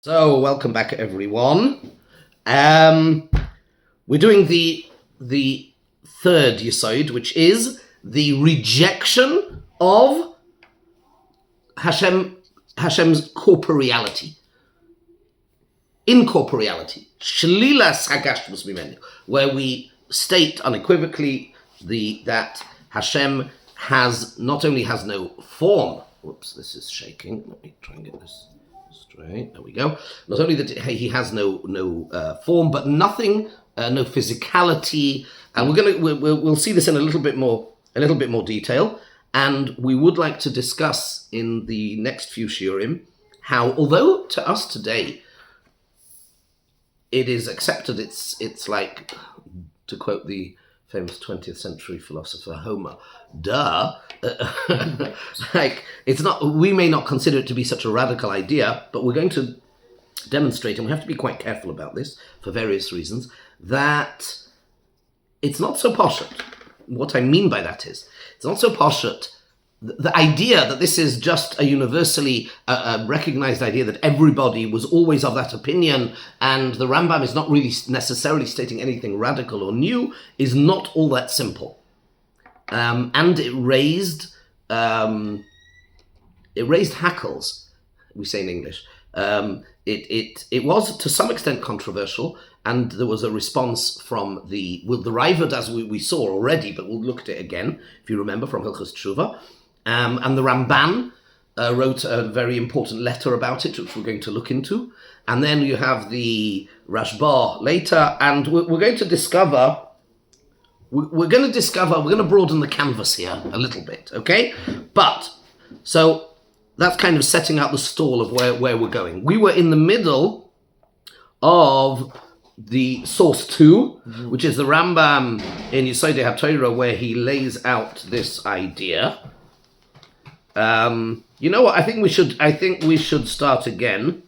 So, welcome back, everyone. We're doing the third Yesod, which is the rejection of Hashem's corporeality, incorporeality, shlilas hagashmus mimenu, where we state unequivocally that Hashem not only has no form. Whoops, this is shaking. Let me try and get this straight. There we go. Not only that he has no form, but nothing, no physicality, and we'll see this in a little bit more detail. And we would like to discuss in the next few shiurim how, although to us today it is accepted, it's like, to quote the famous 20th century philosopher Homer, like, it's not, we may not consider it to be such a radical idea, but we're going to demonstrate, and we have to be quite careful about this for various reasons, that it's not so poshut. What I mean by that is, it's not so poshut. The idea that this is just a universally recognized idea that everybody was always of that opinion, and the Rambam is not really necessarily stating anything radical or new, is not all that simple. And it raised hackles, we say in English. It was to some extent controversial, and there was a response from the Raavad, as we saw already, but we'll look at it again, if you remember, from Hilchos Tshuva. And the Ramban wrote a very important letter about it, which we're going to look into. And then you have the Rashba later, and we're going to discover, we're going to broaden the canvas here a little bit, okay? But, so that's kind of setting out the stall of where we're going. We were in the middle of the source 2, which is the Rambam in Yesodei HaTorah, where he lays out this idea. You know what? I think we should start again.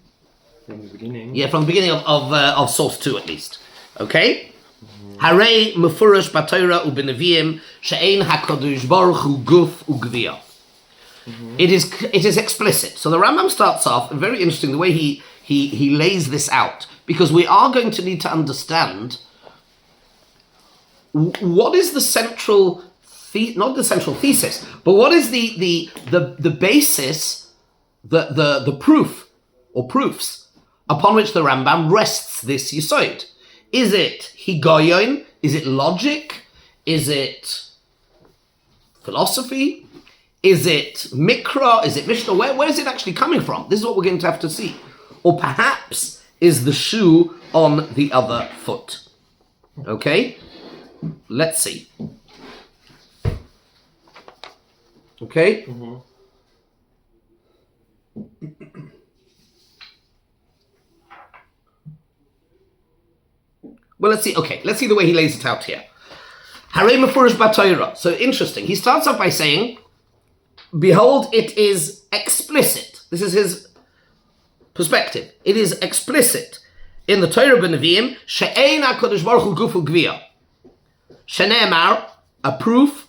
From the beginning. Yeah, from the beginning of source 2 at least. Okay. Harei mefurash b'Torah u'b'neviim she'ein hakadosh baruch hu guf u'gvia. It is explicit. So the Rambam starts off very interesting the way he lays this out, because we are going to need to understand what is the central. Not the central thesis, but what is the basis, the proof or proofs upon which the Rambam rests this Yesod? Is it higayon? Is it logic? Is it philosophy? Is it mikra? Is it mishnah? Where is it actually coming from? This is what we're going to have to see. Or perhaps is the shoe on the other foot? Okay, let's see. Okay? Well, let's see. Okay, let's see the way he lays it out here. Harei mefurash b'Torah. So interesting. He starts off by saying, behold, it is explicit. This is his perspective. It is explicit in the Torah b'Neviim, she'ein hakadosh baruch hu guf u'gvia. Shene'emar, a proof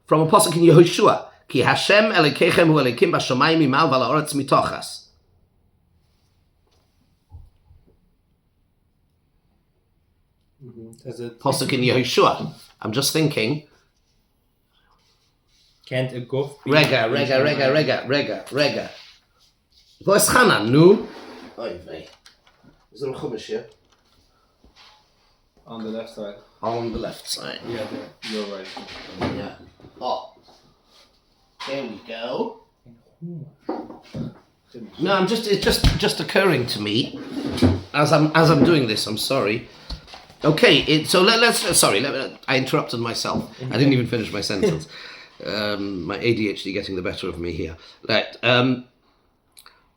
from a pasuk in Yehoshua, Ki Hashem Elokeichem hu Elokim b'shamayim mimal v'al ha'aretz mitochas. Pasuk in Yehoshua. I'm just thinking. Can't a guf be... Rega. Voice Chanan, nu? Oy vey. Is there a chumash here? On the left side. On the left side. Yeah, you're right. Yeah. Oh. There we go. No, it's just occurring to me as I'm doing this. I'm sorry. Okay, I interrupted myself. I didn't even finish my sentence. My ADHD getting the better of me here. Right.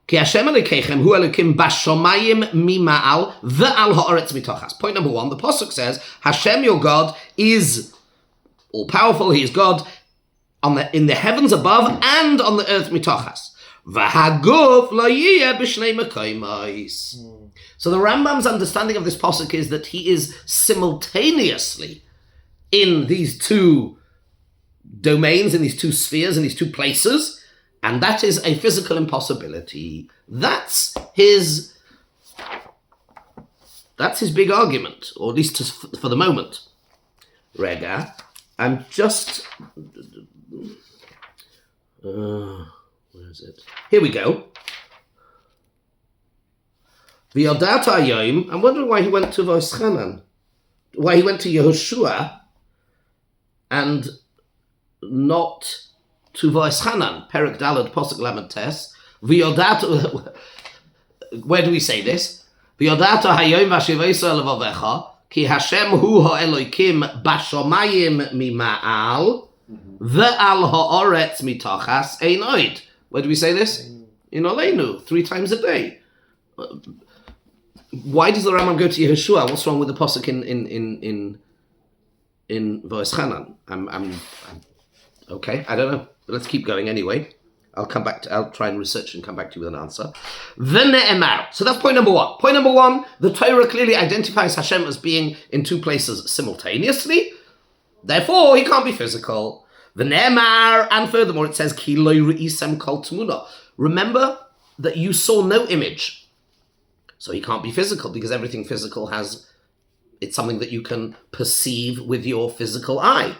Ki Hashem Elokeichem hu Elokim b'shamayim mima'al v'al ha'aretz mitochas. Point number 1, the pasuk says, Hashem, your God, is all powerful. He is God in the heavens above and on the earth mitochas. V'haguf lo yiyeh b'shnei mekayimos. So the Rambam's understanding of this pasuk is that he is simultaneously in these two domains, in these two spheres, in these two places, and that is a physical impossibility. That's his That's his big argument, or at least for the moment. Rega, I'm just... where is it? Here we go. V'yodata Yom. I'm wondering why he went to Voschanan. Why he went to Yehoshua and not to Voschanan. Perek Dalad Posuk Lamed Tes. V'yodata... Where do we say this? V'yodata Hayom v'ashivesa levavecha ki Hashem hu ha'elokim bashomayim mima'al ve'al ha'oretz mitochas ein oid. Where do we say this? In Oleinu, 3 times a day. Why does the Rambam go to Yehoshua? What's wrong with the posuk in Voschanan? I'm okay. I don't know. But let's keep going anyway. I'll try and research and come back to you with an answer. V'ne'emar. So that's point number 1. Point number 1, the Torah clearly identifies Hashem as being in 2 places simultaneously. Therefore, he can't be physical. V'ne'emar. And furthermore, it says, Ki lo re'isem kol tmuna. Remember that you saw no image. So he can't be physical because everything physical it's something that you can perceive with your physical eye.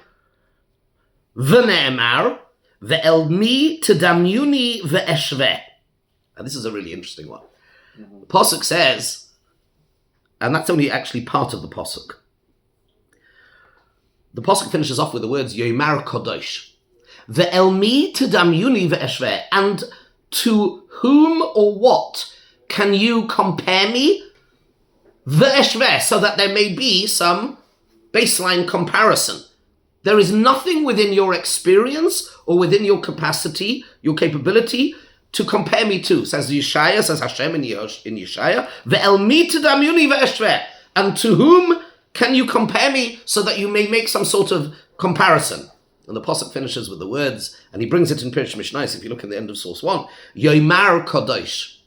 V'ne'emar. Ve'el mi tedamyuni ve'eshveh. And this is a really interesting one. The Pasuk says, and that's only actually part of the Pasuk. The Pasuk finishes off with the words Yomar Kodosh. Ve'el mi tedamyuni ve'eshveh. And to whom or what can you compare me? Ve'eshveh. So that there may be some baseline comparison. There is nothing within your experience or within your capacity, your capability, to compare me to. Says Yeshaya, says Hashem in Yeshaya. Ve'el mi tedamyuni ve'eshveh. And to whom can you compare me so that you may make some sort of comparison? And the Pasuk finishes with the words, and he brings it in Pirush Mishnayos, if you look in the end of source 1, Yomar Kodosh.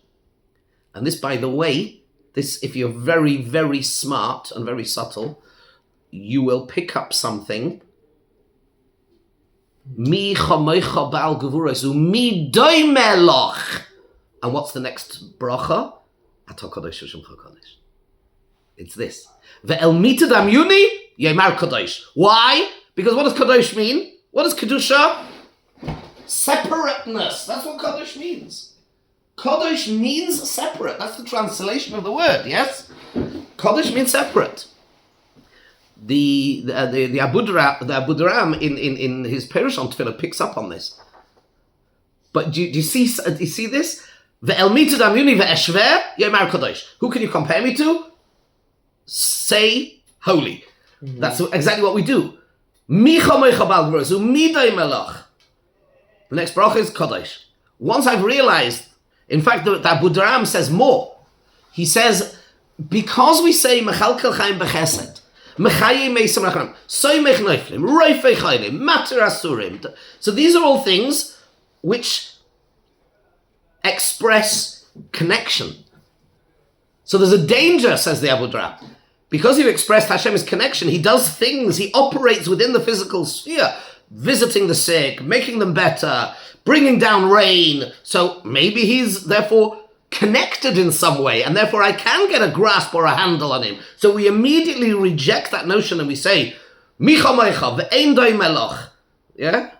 And this, by the way, if you're very, very smart and very subtle, you will pick up something. Mi chamoicha ba'al gevuros u'mi doimeloch. And what's the next bracha? Ato kodesh v'shemcha kodesh. It's this. Ve'el mita damyuni yemar kodesh. Why? Because what does kodesh mean? What is kedusha? Separateness. That's what kodesh means. Kodesh means separate. That's the translation of the word. Yes. Kodesh means separate. The Abu Dharam in his Perush on Tefillah picks up on this. But do you see this? Ve'el mita damyuni ve'eshveh yomar kodesh. Who can you compare me to? Say holy. Mm-hmm. That's exactly what we do. Mi chamoicha ba'al gevuros u'mi doimelach. The next bracha is kodesh. Once I've realized, in fact, the Abu Dharam says more. He says, because we say mechalkel chaim b'chesed, so these are all things which express connection. So there's a danger, says the Abu Dharam. Because you've expressed Hashem's connection, he does things, he operates within the physical sphere, visiting the sick, making them better, bringing down rain. So maybe he's therefore connected in some way, and therefore I can get a grasp or a handle on him. So we immediately reject that notion and we say, Micha Meicha, ve'ein doi melach. Yeah?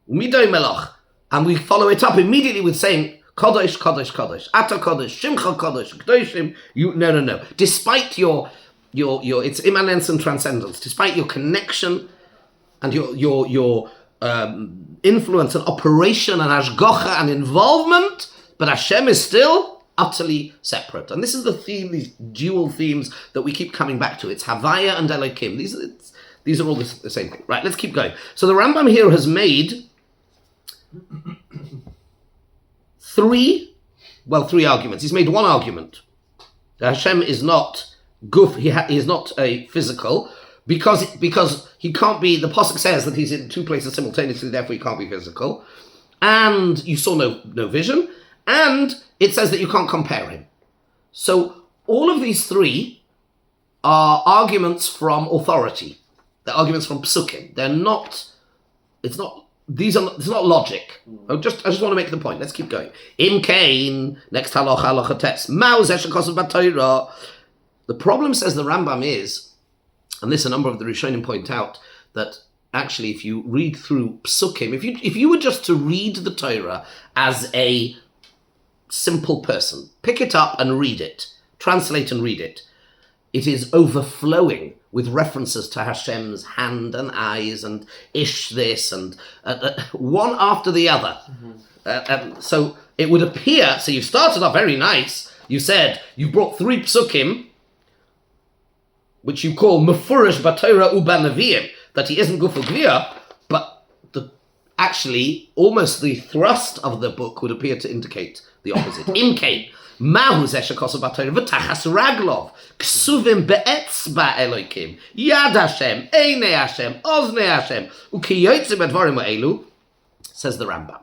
Umidoi melach. And we follow it up immediately with saying, Kodesh, Kodesh, Kodesh, Ata Kodesh, Shimcha Kodesh, Kedoshim. No. Despite your its immanence and transcendence, despite your connection and your influence and operation and hashgacha and involvement, but Hashem is still utterly separate. And this is the theme, these dual themes that we keep coming back to. It's Havaya and Elokim. These are all the same thing. Right, let's keep going. So the Rambam here has made three arguments. He's made one argument. Hashem is not guf, he is not a physical, because he can't be, the Pasuk says that he's in 2 places simultaneously, therefore he can't be physical. And you saw no vision. And it says that you can't compare him. So all of these 3 are arguments from authority. They're arguments from psukim. It's not logic. I just want to make the point. Let's keep going. Im kain, next halacha tes. Ma'u zeh shekosav b'Torah. The problem, says the Rambam, is, and this a number of the Rishonim point out, that actually if you read through psukim, if you were just to read the Torah as a simple person, pick it up and read it, translate and read it, it is overflowing with references to Hashem's hand and eyes and ish this and one after the other. So it would appear, so you started off very nice, you said you brought 3 psukim, which you call Mefurish B'Torah U'Banaviyim, that he isn't Guful Gviyah, but actually almost the thrust of the book would appear to indicate the opposite. Imkein, Mahu Zeh Shekosav B'Torah V'Tachas Raglov, Ksuvim Be'etzba Elokim, Yad Hashem, Einei Hashem, Oznei Hashem, U'ki Yotzim Advarim Ha'elu, says the Rambam.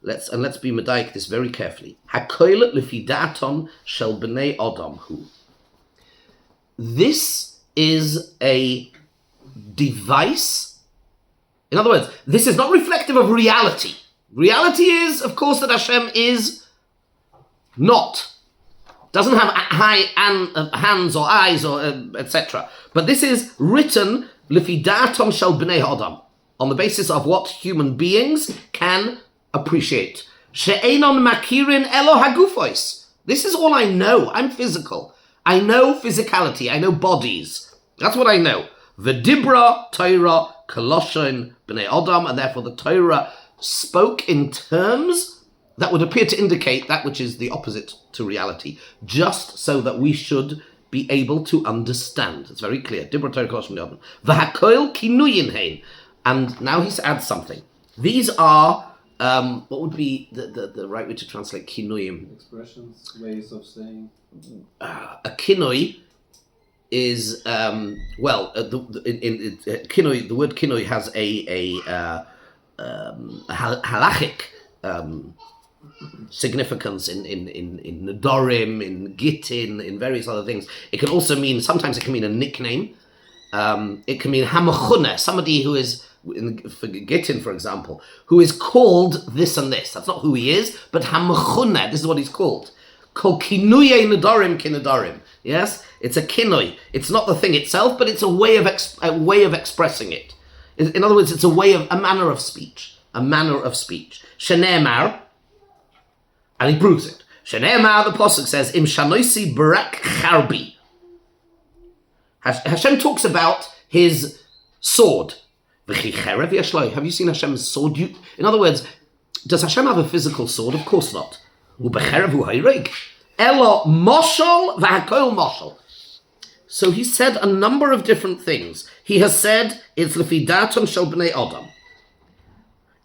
Let's be medayik this very carefully. Hakoil Lefidaton Shel B'nei Odom Hu. This is a device. In other words, this is not reflective of reality. Reality is, of course, that Hashem is doesn't have hands or eyes or etc. But this is written Lefidaton Shel B'nei Odom, on the basis of what human beings can appreciate. She'enon makirin elo hagufois. This is all I know. I'm physical. I know physicality. I know bodies. That's what I know. V'dibra Torah koloshon b'nei Adam, and therefore the Torah spoke in terms that would appear to indicate that which is the opposite to reality, just so that we should be able to understand. It's very clear. Dibra Torah koloshon b'nei Adam. V'hakoil kinuyin hein. And now he adds something. These are what would be the right way to translate kinuyim? Expressions, ways of saying. A kinui is kinui. The word kinui has a halachic significance in Nedorim, in Gittin, in various other things. It can also mean, sometimes it can mean a nickname. It can mean hamachune, somebody who is, for Gittin, for example, who is called this and this. That's not who he is, but hamachune, this is what he's called. Kol kinuye nedarim kinedarim. Yes, it's a kinui. It's not the thing itself, but it's a way of expressing it. In other words, it's a manner of speech. A manner of speech. Shene'emar, and he proves it. Shene'emar, the pasuk says, Im shanoisi barak charbi. Hashem talks about his sword. Have you seen Hashem's sword? In other words, does Hashem have a physical sword? Of course not. So he said a number of different things. He has said it's lefidaton shel bnei Adam.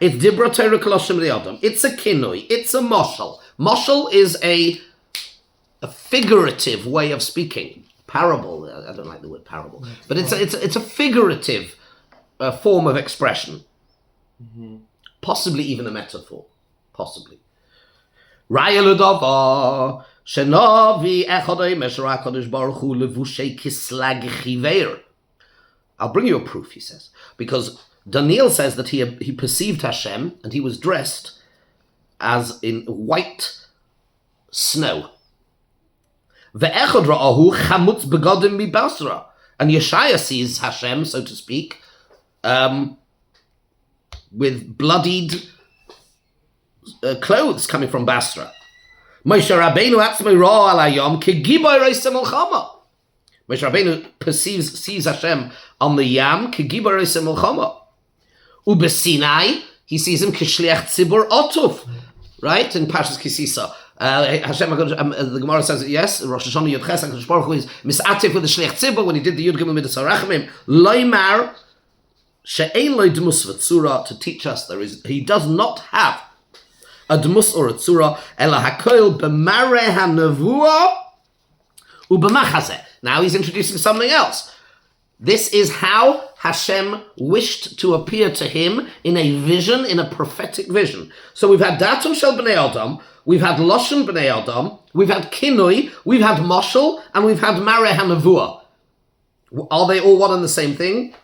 It's dibra Torah koloshim bnei Adam. It's a kinui. It's a moshel. Moshel is a figurative way of speaking. Parable. I don't like the word parable, but it's a figurative form of expression. Mm-hmm. Possibly even a metaphor. Possibly. Raya l'davar shenavi echadei meshra HaKadosh Baruch Hu levushei kislag chiveir. I'll bring you a proof, he says, because Daniel says that he perceived Hashem and he was dressed as in white snow. Ve'echad ra'ahu chamutz begadim mibasra, and Yeshaya sees Hashem, so to speak, with bloodied clothes coming from Basra. Moshe Rabbeinu atzmei ra al hayom kegiboy reis melchama. Moshe Rabbeinu sees Hashem on the yam kegiboy reis melchama. Ubesinai, he sees him kishliach tzibur otuf, right, in Parshas Kisisa. Hashem, the Gemara says, yes, Rosh Hashanah Yud Ches, HaKadosh Baruch Hu is misatif with the shliach tzibur when he did the Yud Gimel Midas HaRachamim. Loimar she'ein lo dmus v'tzura, to teach us he does not have a dmus or a tzura, ela hakoil b'mareh ha'nevuah u'b'machazeh. Now he's introducing something else. This is how Hashem wished to appear to him in a vision, in a prophetic vision. So we've had datum shel b'nei Adam, we've had loshen b'nei Adam, we've had kinui, we've had moshel, and we've had mareh ha'nevuah. Are they all one and the same thing?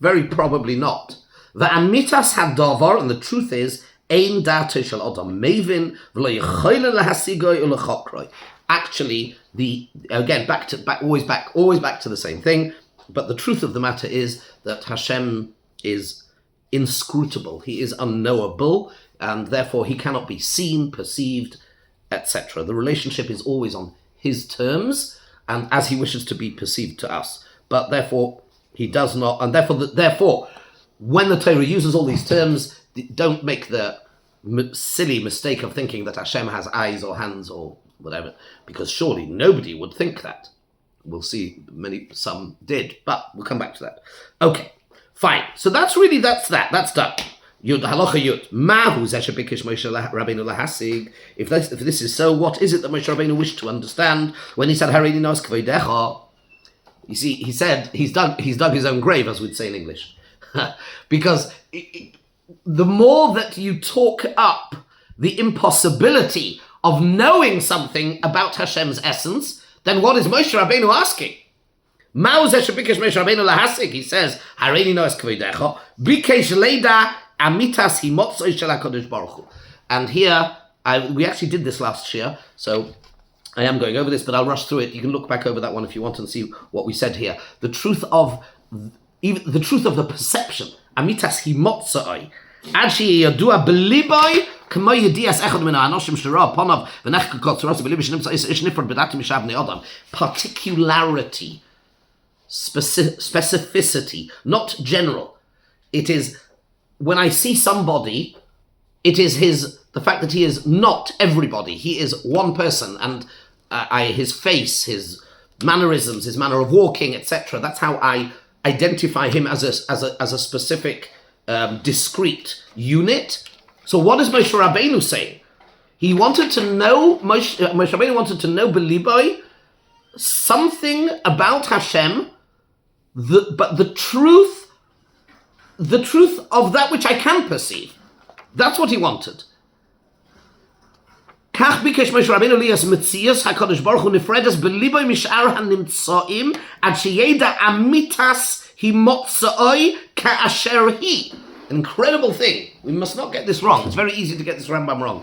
Very probably not. V'amitas hadavar, and the truth is, ein dato shel Adam mevin v'lo yechoyle lahasigoy u'lechokroi. actually always back to the same thing. But the truth of the matter is that Hashem is inscrutable. He is unknowable, and therefore he cannot be seen, perceived, etc. The relationship is always on his terms, and as he wishes to be perceived to us. But therefore he does not, and therefore when the Torah uses all these terms, don't make the silly mistake of thinking that Hashem has eyes or hands or whatever, because surely nobody would think that. We'll see, some did, but we'll come back to that. Okay, fine. So that's that. That's done. Yud halacha yud. Mahu zeh shebikish Moshe Rabbeinu lahasig. If this is so, what is it that Moshe Rabbeinu wished to understand when he said Hareini nos kvodecha? You see, he said he's dug his own grave, as we'd say in English, because the more that you talk up the impossibility of knowing something about Hashem's essence, then what is Moshe Rabbeinu asking? Mahu zeh shebikish Moshe Rabbeinu lahasig. He says Hareini nos kvodecha bikesh leida amitas himotzoi shel HaKadosh Baruch Hu. And here, we actually did this last year, so I am going over this, but I'll rush through it. You can look back over that one if you want and see what we said here. The truth of the perception, amitas himotzoi, ad sheyadua beliboy k'mo yedias echad min ha'anoshim shera ponav v'nechkakot tzorasi beliboy shenimtza ishnifrod b'datim mishav bnei adam. Particularity, specificity, not general. It is, when I see somebody, it is the fact that he is not everybody. He is one person, and his face, his mannerisms, his manner of walking, etc. That's how I identify him as a specific, discrete unit. So what is Moshe Rabbeinu saying? He wanted to know, Moshe Rabbeinu wanted to know Beliboy, something about Hashem, but the truth of that which I can perceive. That's what he wanted. Kach bikesh Moshe Rabbeinu liyas metzias HaKadosh Baruch Hu nifredas beliboy mish'ar hanimtzoim ad sheyeda amitas himotzoi ka'asher hi. An incredible thing. We must not get this wrong. It's very easy to get this Rambam wrong.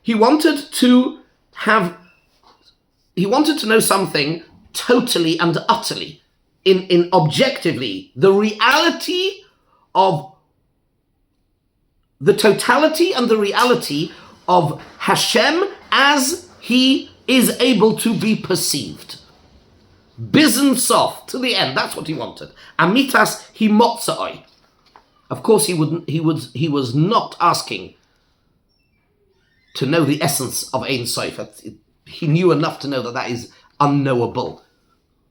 He wanted to know something totally and utterly, in objectively, the reality of the totality and the reality of Hashem as he is able to be perceived. Bizn sof, to the end, that's what he wanted. Amitas himotzoi. Of course he was not asking to know the essence of Ein Sof. He knew enough to know that is unknowable.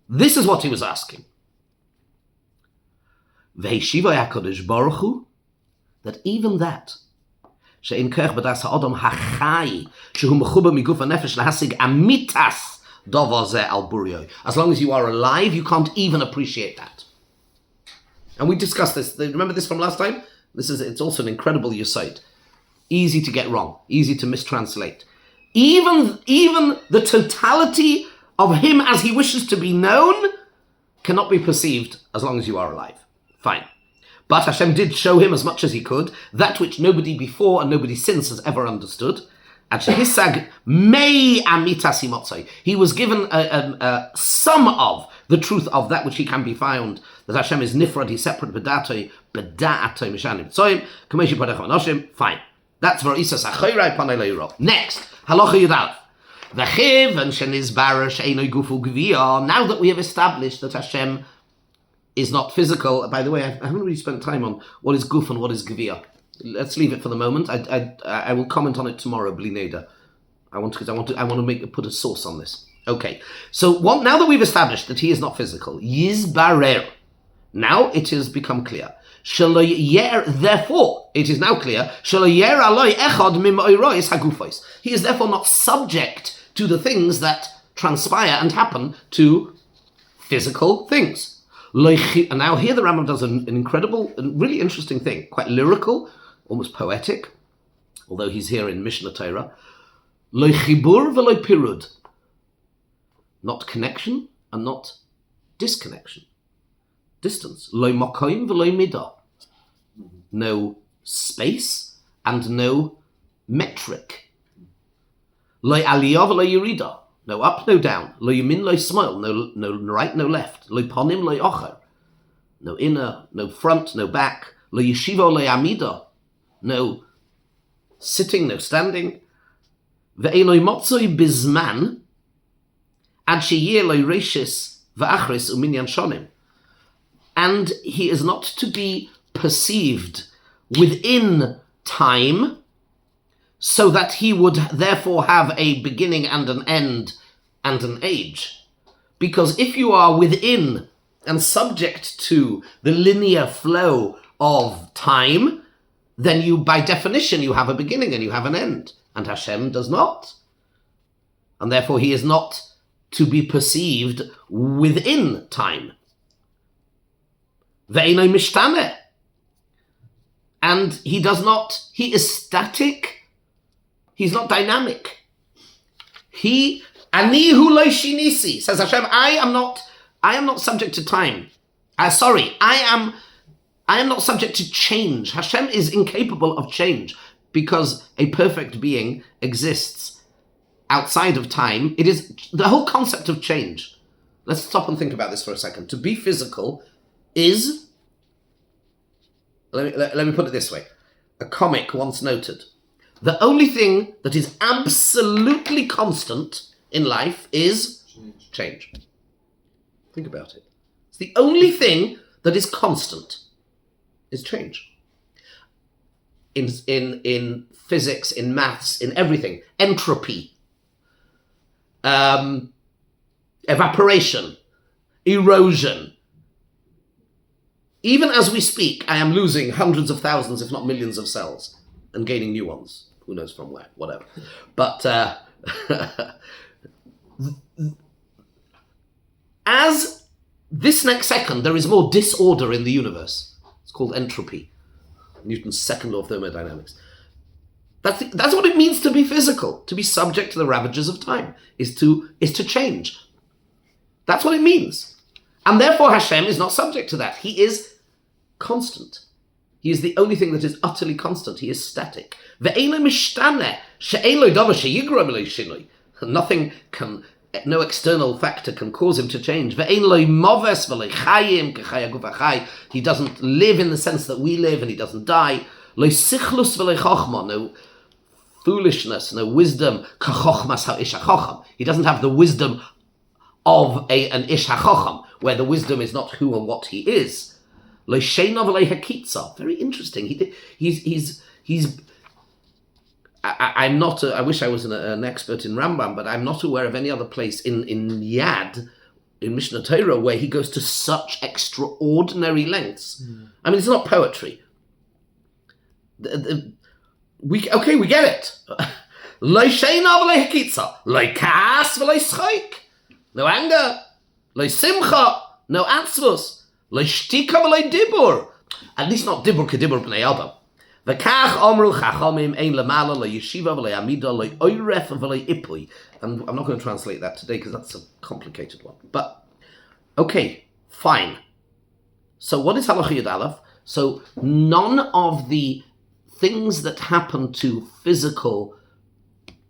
This is what he was asking. Ve'hishivay HaKadosh Baruch Hu, that even that, she'in kerch b'das ha'adam ha'chai, shehu mechuba miguf ha'nefesh lahasig amitas davar zeh al buryo. As long as you are alive, you can't even appreciate that. And we discussed this. Remember this from last time? It's also an incredible yesod. Easy to get wrong, easy to mistranslate. Even the totality of him as he wishes to be known cannot be perceived as long as you are alive. Fine. But Hashem did show him as much as he could, that which nobody before and nobody since has ever understood. He was given some of the truth of that which he can be found, that Hashem is nifrad, he's separate, fine. That's for Isa Sachoirai Paneleiro. Next, Halacha Yudalef. Now that we have established that Hashem is not physical, by the way, I haven't really spent time on what is guf and what is gevia. Let's leave it for the moment. I will comment on it tomorrow, Bli Neder. I want to put a source on this. Okay, so now that we've established that he is not physical, Yizbarer. Now it has become clear. Therefore, it is now clear. He is therefore not subject to the things that transpire and happen to physical things. And now here the Rambam does an incredible and really interesting thing, quite lyrical, almost poetic, although he's here in Mishnah Torah. Lo chibur v'lo pirud. Not connection and not disconnection. Distance. Lo makoim v'lo midah. No space and no metric. Lo aliyah v'lo yirida. no up, no down. Lo yamin, lo smile, no right, no left. Lo ponim, lo ocher, no inner, no front, no back. Lo yeshivo, lo amida, no sitting, no standing. Ve'eloi motzoi bizman, ad sheyeh lo reishis va'achris uminyan shonim. And he is not to be perceived within time, so that he would therefore have a beginning and an end and an age. Because if you are within and subject to the linear flow of time, then you, by definition, you have a beginning and you have an end. And Hashem does not. And therefore he is not to be perceived within time. Ve'enoi mishtane. And he is static. He's not dynamic. Ani hu lo shinisi, says Hashem, I am not subject to time. I am not subject to change. Hashem is incapable of change because a perfect being exists outside of time. It is the whole concept of change. Let's stop and think about this for a second. To be physical is, let me put it this way. A comic once noted, the only thing that is absolutely constant in life is change. Think about it. It's the only thing that is constant is change. In physics, in maths, in everything. Entropy, evaporation, erosion. Even as we speak, I am losing hundreds of thousands, if not millions of cells and gaining new ones. Who knows from where, whatever. But as this next second, there is more disorder in the universe. It's called entropy. Newton's second law of thermodynamics. That's what it means to be physical, to be subject to the ravages of time, is to change. That's what it means. And therefore Hashem is not subject to that. He is constant. He is the only thing that is utterly constant. He is static. Nothing can, no external factor can cause him to change. He doesn't live in the sense that we live, and he doesn't die. No foolishness, no wisdom. He doesn't have the wisdom of an Ish HaChocham, where the wisdom is not who and what he is. Very interesting. I'm not. I wish I was an expert in Rambam, but I'm not aware of any other place in Yad, in Mishnah Torah, where he goes to such extraordinary lengths. I mean, it's not poetry. We get it. No anger, no simcha, no atzvus, no shtika, no dibur. At least not dibur kedibur b'nei Adam. V'kach omru chachamim ein lemala lo yeshiva v'lo amida lo oiref v'lo ipui. And I'm not going to translate that today because that's a complicated one. But okay, fine. So what is halacha yud aleph? So none of the things that happen to physical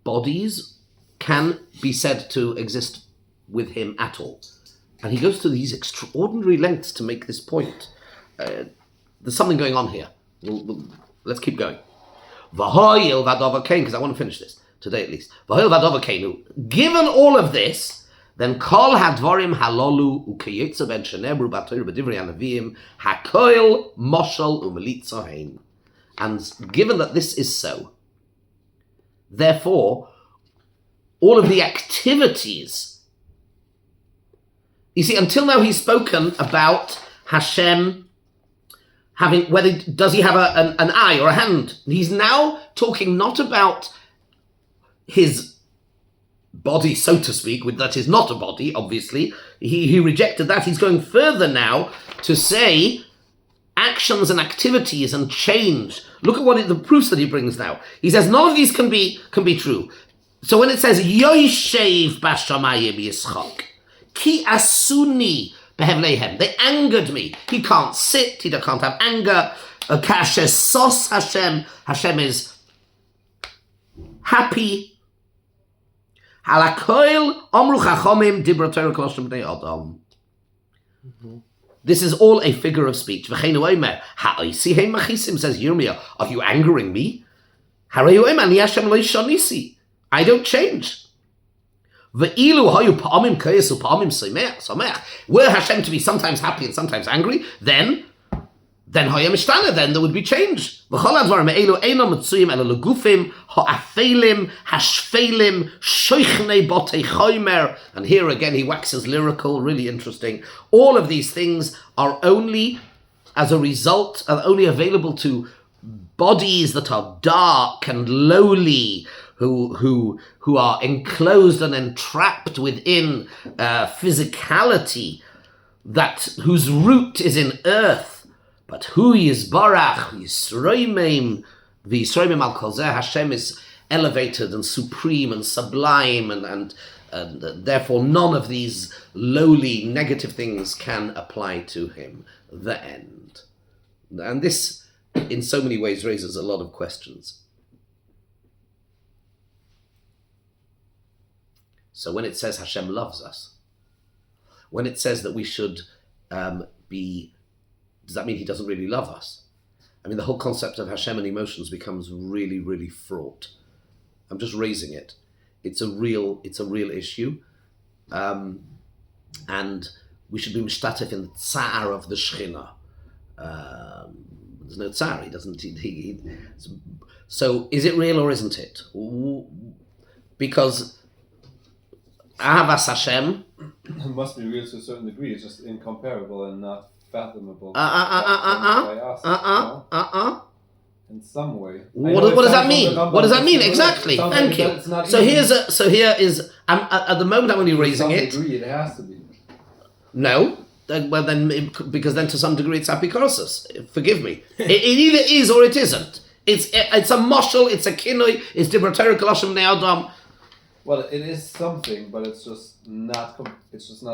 bodies can be said to exist with him at all. And he goes to these extraordinary lengths to make this point. There's something going on here. Let's keep going. V'hoyil v'adova kein, because I want to finish this, today at least. V'hoyil v'adova keinu. Given all of this, then kol hadvarim halolu ukeyetza ben shenebru b'atoyr b'divrei hanavim hakoil moshel umelitza hein. And given that this is so, therefore, all of the activities. You see, until now he's spoken about Hashem having, does he have an eye or a hand? He's now talking not about his body, so to speak, that is not a body, obviously. He rejected that. He's going further now to say actions and activities and change. Look at the proofs that he brings now. He says none of these can be true. So when it says Yoishev Bashamayim Yischak, Ki asuni behevlehem, they angered me. He can't sit, he can't have anger. Kashes sos Hashem, Hashem is happy. Halakoil Omru Chachomim Dibra Torah Koloshim Bnei Adam. This is all a figure of speech. V'cheinu omer, ha'oisi heim machisim, says Yirmiyah, are you angering me? Harayu omer, ani Hashem lo yishonisi. I don't change. Ve'ilu hayu pa'amim koyes u'pa'amim somech. Were Hashem to be sometimes happy and sometimes angry, then hoya mishtana, then there would be change. V'chol advarim e'elu eino mitzuyim ela legufim ha'afelim hashfelim shoichnei botei chomer. And here again he waxes lyrical, really interesting. All of these things are only as a result, are only available to bodies that are dark and lowly, who are enclosed and entrapped within physicality, whose root is in earth. But who Yisbarach, Yisroimim, V'Yisroimim al Kol Zeh, Hashem is elevated and supreme and sublime, and therefore none of these lowly negative things can apply to him. The end. And this, in so many ways, raises a lot of questions. So when it says Hashem loves us, when it says that we should be, does that mean he doesn't really love us? I mean, the whole concept of Hashem and emotions becomes really, really fraught. I'm just raising it. It's a real issue. And we should be mishtatef in the tsar of the Shechina. There's no tsar, he doesn't, so is it real or isn't it? Because Ahavas Hashem, it must be real to a certain degree. It's just incomparable and not fathomable by us. In some way. What does that mean? What does that mean exactly? Thank you. So here is. At the moment I'm only raising it. To some degree, it has to be. No. Because then to some degree it's apikoros. Forgive me. It either is or it isn't. It's a moshel. It's a kinoi. It's dibra Torah koloshim bnei Adam. Well, it is something, but it's just not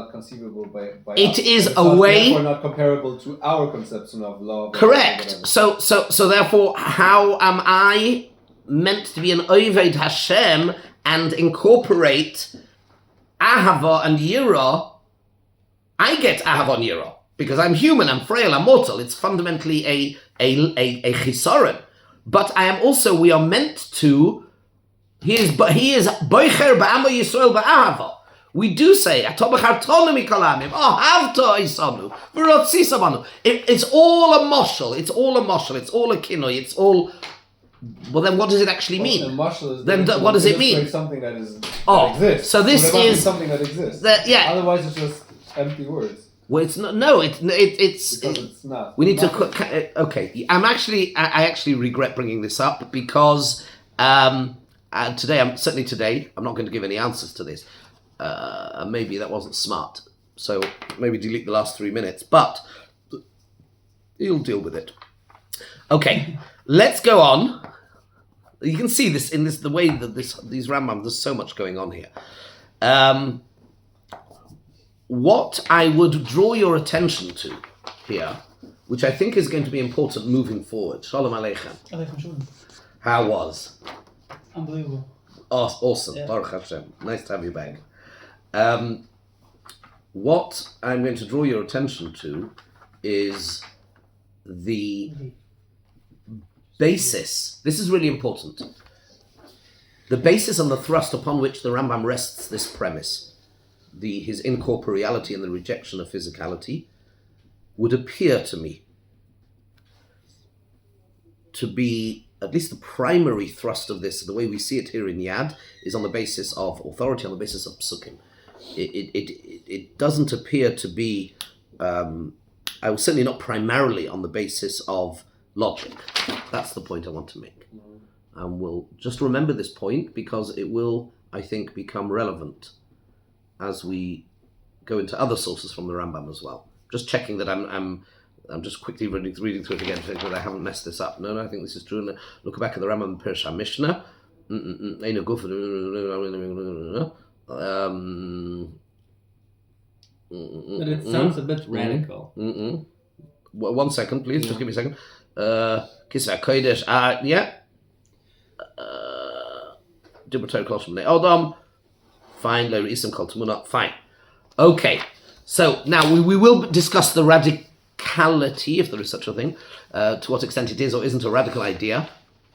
conceivable by it us. Is it's a not, way. Therefore, not comparable to our conception of love. Correct. So therefore, how am I meant to be an Oved Hashem and incorporate Ahava and Yira? I get Ahava and Yira because I'm human, I'm frail, I'm mortal. It's fundamentally a chisaron. But we are meant to. He is boicher ba'amo Yisrael ba'ahava. We do say it's all a moshel, it's all a kinoi, it's all. Well, then what does it actually mean? Then what does it mean? Something that exists. So this is something that exists. Otherwise, it's just empty words. Well, it's not. No, it's not. We need to. Okay, I actually regret bringing this up because today, I'm not going to give any answers to this. Maybe that wasn't smart. So maybe delete the last 3 minutes, but you'll deal with it. Okay, let's go on. You can see this in the way that these Rambam, there's so much going on here. What I would draw your attention to here, which I think is going to be important moving forward. Shalom Aleichem. Aleichem shalom. How was? Unbelievable. Oh, awesome. Yeah. Baruch Hashem. Nice to have you back. What I'm going to draw your attention to is the basis. This is really important. The basis and the thrust upon which the Rambam rests this premise, his incorporeality and the rejection of physicality, would appear to me to be at least the primary thrust of this, the way we see it here in Yad, is on the basis of authority, on the basis of psukim. It doesn't appear to be, I was certainly not primarily on the basis of logic. That's the point I want to make. And we'll just remember this point because it will, I think, become relevant as we go into other sources from the Rambam as well. Just checking that I'm just quickly reading through it again to make sure that I haven't messed this up. No, I think this is true. And look back at the Rambam Pirush HaMishnah. But it sounds a bit radical. 1 second, please. Yeah. Just give me a second. Kisvei Kodesh. Yeah. Dibur Torah Koloshim Bnei Adam. Fine. Lo isim kol tamuna. Fine. Okay. So now we will discuss the radicality, if there is such a thing, to what extent it is or isn't a radical idea,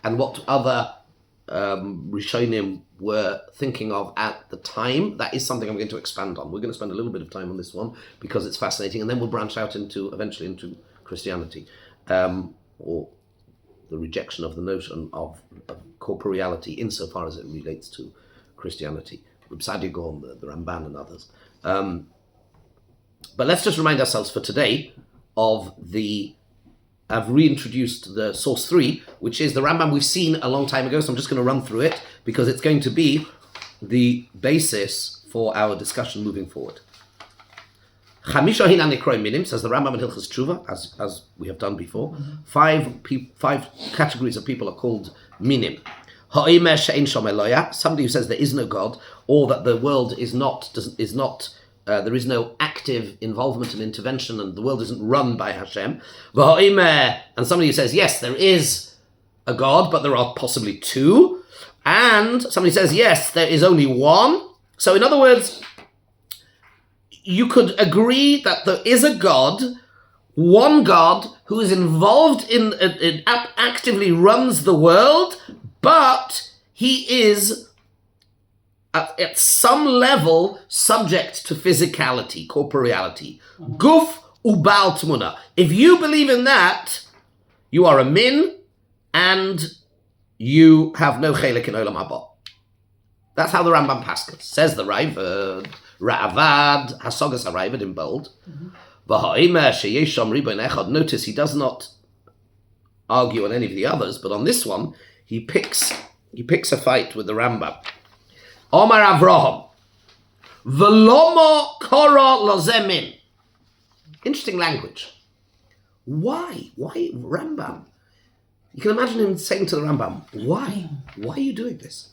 and what other Rishonim were thinking of at the time. That is something I'm going to expand on. We're going to spend a little bit of time on this one because it's fascinating, and then we'll branch out eventually into Christianity, or the rejection of the notion of corporeality insofar as it relates to Christianity. Reb Sadia Gaon, the Ramban, and others. But let's just remind ourselves for today of I've reintroduced the source 3, which is the Rambam we've seen a long time ago, so I'm just going to run through it because it's going to be the basis for our discussion moving forward. Chamisha hinan nikroim minim, says the Rambam in Hilchos Tshuva, as we have done before. Five categories of people are called minim. Ha'omer she'ein shom Eloya, somebody who says there is no God, or that the world is not there is no active involvement and intervention, and the world isn't run by Hashem. And somebody who says, yes, there is a God, but there are possibly two. And somebody says, yes, there is only one. So in other words, you could agree that there is a God, one God, who is involved in actively runs the world, but he is at some level subject to physicality, corporeality. Guf ubal tmuna. If you believe in that, you are a min, and you have no chelik in olam haba. That's how the Rambam paskins. Says the Ravad, Hasogas Ravad in bold. Notice he does not argue on any of the others, but on this one, he picks a fight with the Rambam. Omar Avraham, Velomo Kora Lozemin. Interesting language. Why? Why Rambam? You can imagine him saying to the Rambam, why? Why are you doing this?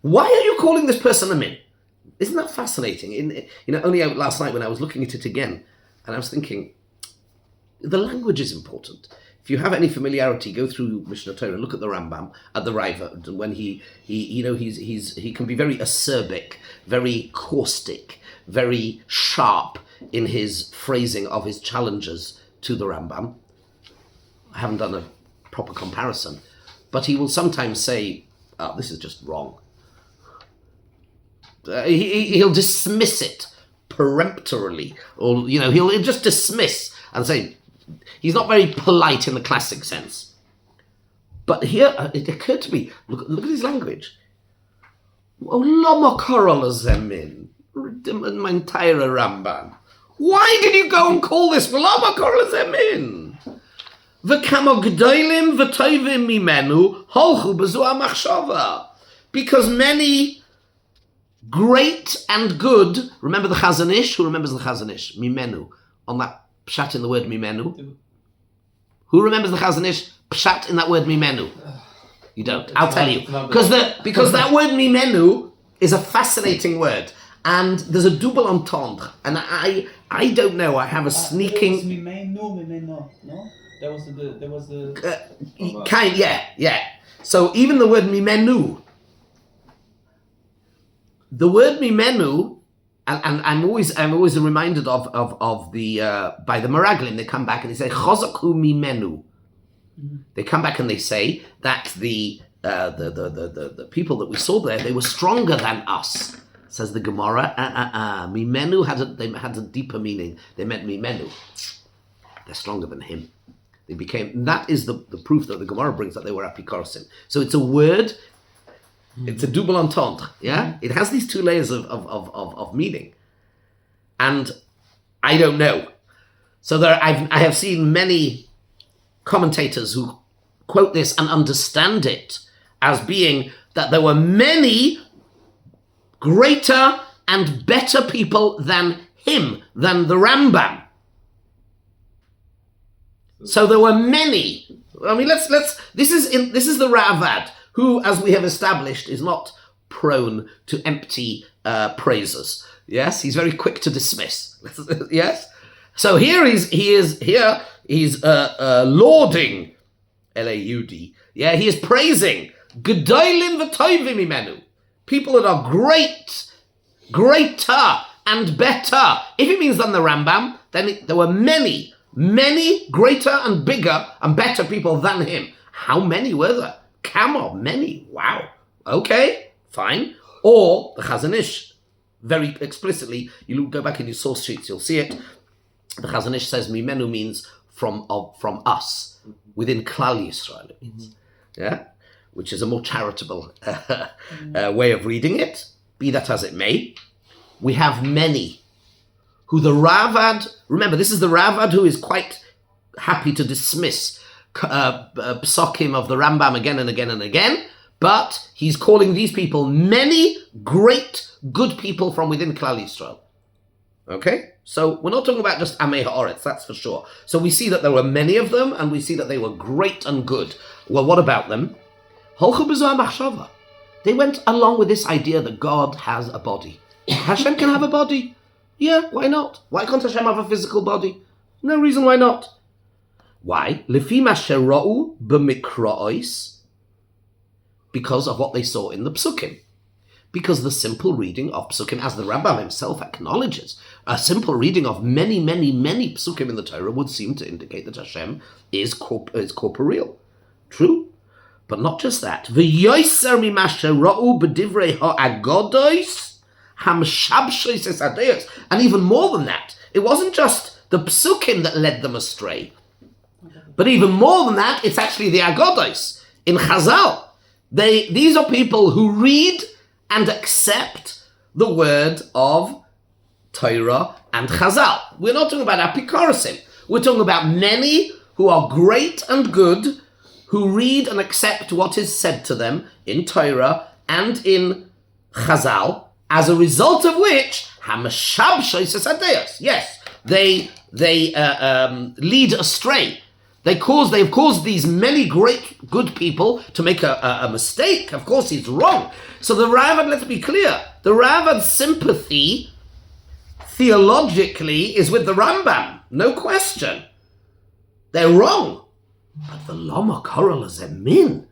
Why are you calling this person a min? Isn't that fascinating? Only last night when I was looking at it again, and I was thinking, the language is important. If you have any familiarity, go through Mishnah Torah and look at the Rambam, at the Ravad, and when he can be very acerbic, very caustic, very sharp in his phrasing of his challenges to the Rambam. I haven't done a proper comparison, but he will sometimes say, oh, this is just wrong. He'll dismiss it peremptorily, or he'll just dismiss and say, he's not very polite in the classic sense. But here, it occurred to me, look at his language. My entire Ramban. Why did you go and call this Lama Korol Zemin? Because many great and good, remember the Chazon Ish? Who remembers the Chazon Ish? Mimenu. On that pshat in the word mimenu. Who remembers the Chazon Ish pshat in that word mimenu? You don't. I'll tell you. Because that word mimenu is a fascinating word. And there's a double entendre. And I don't know, I have a sneaking... No? There was the... Yeah. So even the word mimenu, the word mimenu, and I'm always reminded of the by the Meraglim. They come back and they say chozaku mimenu. They come back and they say that the people that we saw there, they were stronger than us. Says the Gemara. Mimenu had a deeper meaning. They meant mimenu. They're stronger than him. They became. That is the proof that the Gemara brings that they were apikorsim. So it's a word. It's a double entendre, yeah? It has these two layers of meaning. And I don't know. So I have seen many commentators who quote this and understand it as being that there were many greater and better people than him, than the Rambam. So there were many. I mean, this is the Ravad, who, as we have established, is not prone to empty praises. Yes, he's very quick to dismiss. Yes, so here he's lauding L-A-U-D. Yeah, he is praising Gedolim v'Tovim imenu, people that are greater and better. If it means than the Rambam, then there were many greater and bigger and better people than him. How many were there? Kamo, many. Wow. Okay, fine. Or the Chazon Ish, very explicitly, you go back in your source sheets, you'll see it. The Chazon Ish says Mimenu means from us, within Klal Yisrael it means. Yeah? Which is a more charitable way of reading it. Be that as it may. We have many who the Ravad, remember this is the Ravad who is quite happy to dismiss psokim of the Rambam again and again and again, but he's calling these people many great good people from within Klal Yisrael. Okay? So we're not talking about just Amei Ha'aretz, that's for sure. So we see that there were many of them and we see that they were great and good. Well, what about them? They went along with this idea that God has a body. Hashem can have a body. Yeah, why not? Why can't Hashem have a physical body? No reason why not. Why? Because of what they saw in the Psukim. Because the simple reading of Psukim, as the Rambam himself acknowledges, a simple reading of many Psukim in the Torah would seem to indicate that Hashem is corporeal. True. But not just that. And even more than that, it wasn't just the Psukim that led them astray. But even more than that, it's actually the Agodos. In Chazal, these are people who read and accept the word of Torah and Chazal. We're not talking about Apikorasim. We're talking about many who are great and good, who read and accept what is said to them in Torah and in Chazal, as a result of which, yes, they lead astray. They've caused these many great good people to make a mistake. Of course, he's wrong. So the Ravad, let's be clear, the Ravad's sympathy theologically is with the Rambam, no question. They're wrong. But the Lama Koral is a min.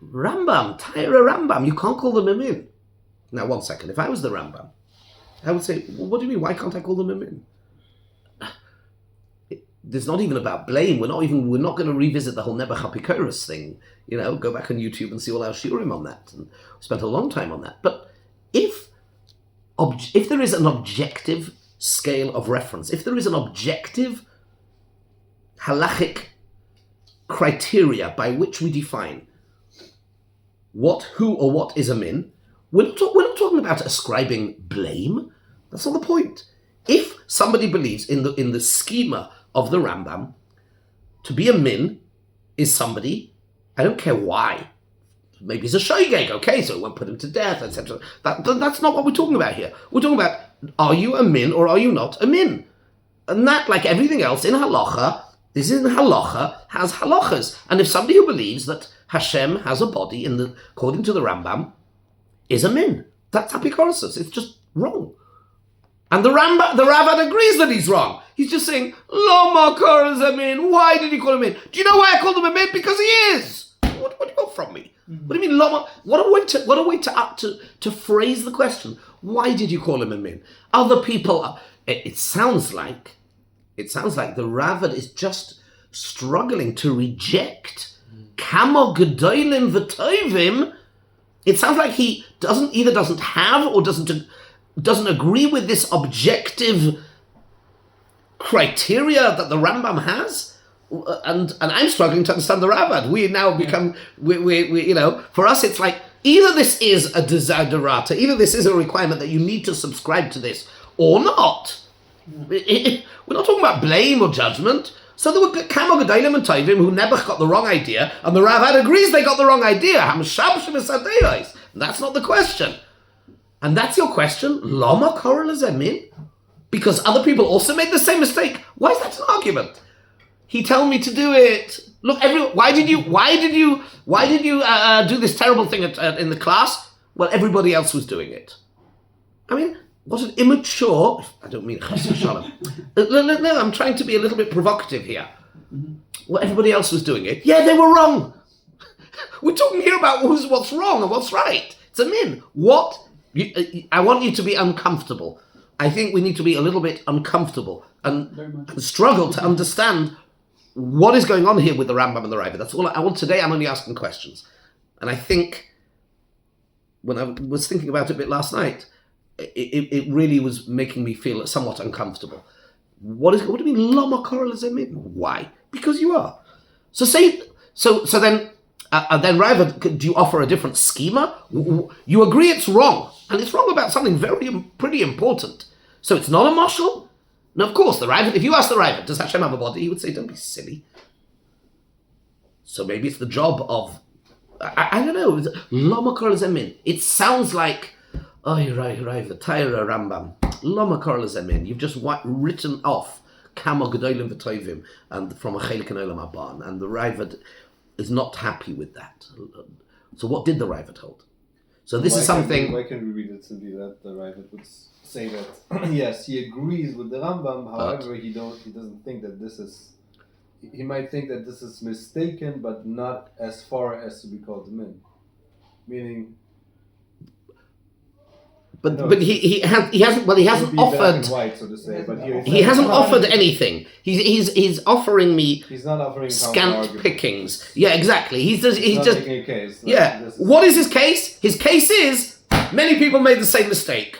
Rambam, Taira Rambam, you can't call them a min. Now, one second. If I was the Rambam, I would say, well, what do you mean? Why can't I call them a min? There's not even about blame. We're not going to revisit the whole Nebuch HaPikoros thing. Go back on YouTube and see all our shiurim on that. And we spent a long time on that. But if there is an objective scale of reference, if there is an objective halachic criteria by which we define who or what is a min, we're not talking about ascribing blame. That's not the point. If somebody believes in the schema of the Rambam, to be a min is somebody, I don't care why. Maybe he's a shoygeg, okay, so we won't put him to death, etc. That's not what we're talking about here. We're talking about, are you a min or are you not a min? And that, like everything else in halacha, has halachas. And if somebody who believes that Hashem has a body according to the Rambam is a min, that's apikoros. It's just wrong. And the Ravad agrees that he's wrong. He's just saying, Lama Kor is a min. Why did he call him min? Do you know why I called him a min? Because he is. What do you want from me? Mm-hmm. What do you mean, Lama? What a way to phrase the question. Why did you call him a min? Other people, it sounds like the Ravad is just struggling to reject Kamo Gedolim V'Tovim. It sounds like he doesn't have or doesn't agree with this objective criteria that the Rambam has, and I'm struggling to understand the Ravad. We now become, for us it's like, either this is a desiderata, either this is a requirement that you need to subscribe to this, or not. We're not talking about blame or judgment. So there were Kamo Gedolim and Tovim who Nebuch got the wrong idea, and the Ravad agrees they got the wrong idea. That's not the question. And that's your question? Lama Koral Zemin? Because other people also made the same mistake. Why is that an argument? He told me to do it. Look, why did you do this terrible thing in the class? Well, everybody else was doing it. I mean, what an immature. I don't mean chas v'shalom. No, I'm trying to be a little bit provocative here. Well, everybody else was doing it. Yeah, they were wrong. We're talking here about what's wrong and what's right. It's a min. What? I want you to be uncomfortable. I think we need to be a little bit uncomfortable and struggle to understand what is going on here with the Rambam and the Raiva. That's all I want today. I'm only asking questions. And I think when I was thinking about it a bit last night, it really was making me feel somewhat uncomfortable. What do you mean, lama koral zemin? Why? Because you are. So then Raiva, do you offer a different schema? You agree it's wrong, and it's wrong about something pretty important. So it's not a mashal? Now, of course, the Raiva, if you ask the Raiva, does Hashem have a body? He would say, don't be silly. So maybe it's the job of, I don't know, lama koral zemin. It sounds like, oh, you're right, Raiva, Taira Rambam. Lama koral zemin. You've just written off Kama Gedolim V'Tovim and from a Chelik and Olam Haba, and the Raiva is not happy with that. So what did the Raiva hold? So this is something. Why can we read it simply that the Raiva would say that yes, he agrees with the Rambam. However, he doesn't think that this is. He might think that this is mistaken, but not as far as to be called the min. Meaning. But he hasn't offered. White, so to say, but he hasn't offered anything. He's offering me. He's not offering scant pickings. Yeah, exactly. He's just making a case. Yeah. What is his case? His case is many people made the same mistake.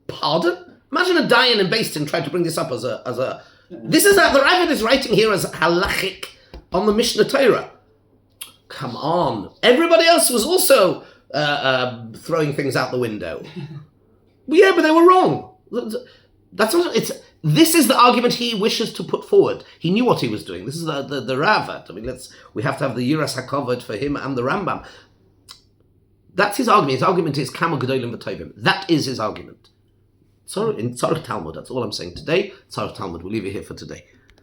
Pardon? Imagine a Dayan in Basin tried to bring this up as a. This is the Raiva is writing here as halachic on the Mishnah Torah. Come on, everybody else was also throwing things out the window. Yeah, but they were wrong. That's what it's. This is the argument he wishes to put forward. He knew what he was doing. This is the Rava. I mean, we have to have the Yiras HaKavod for him and the Rambam. That's his argument. His argument is Kama Gedolim V'Tovim. That is his argument. So in Tzarech Talmud, that's all I'm saying today. Tzarech Talmud. We'll leave it here for today.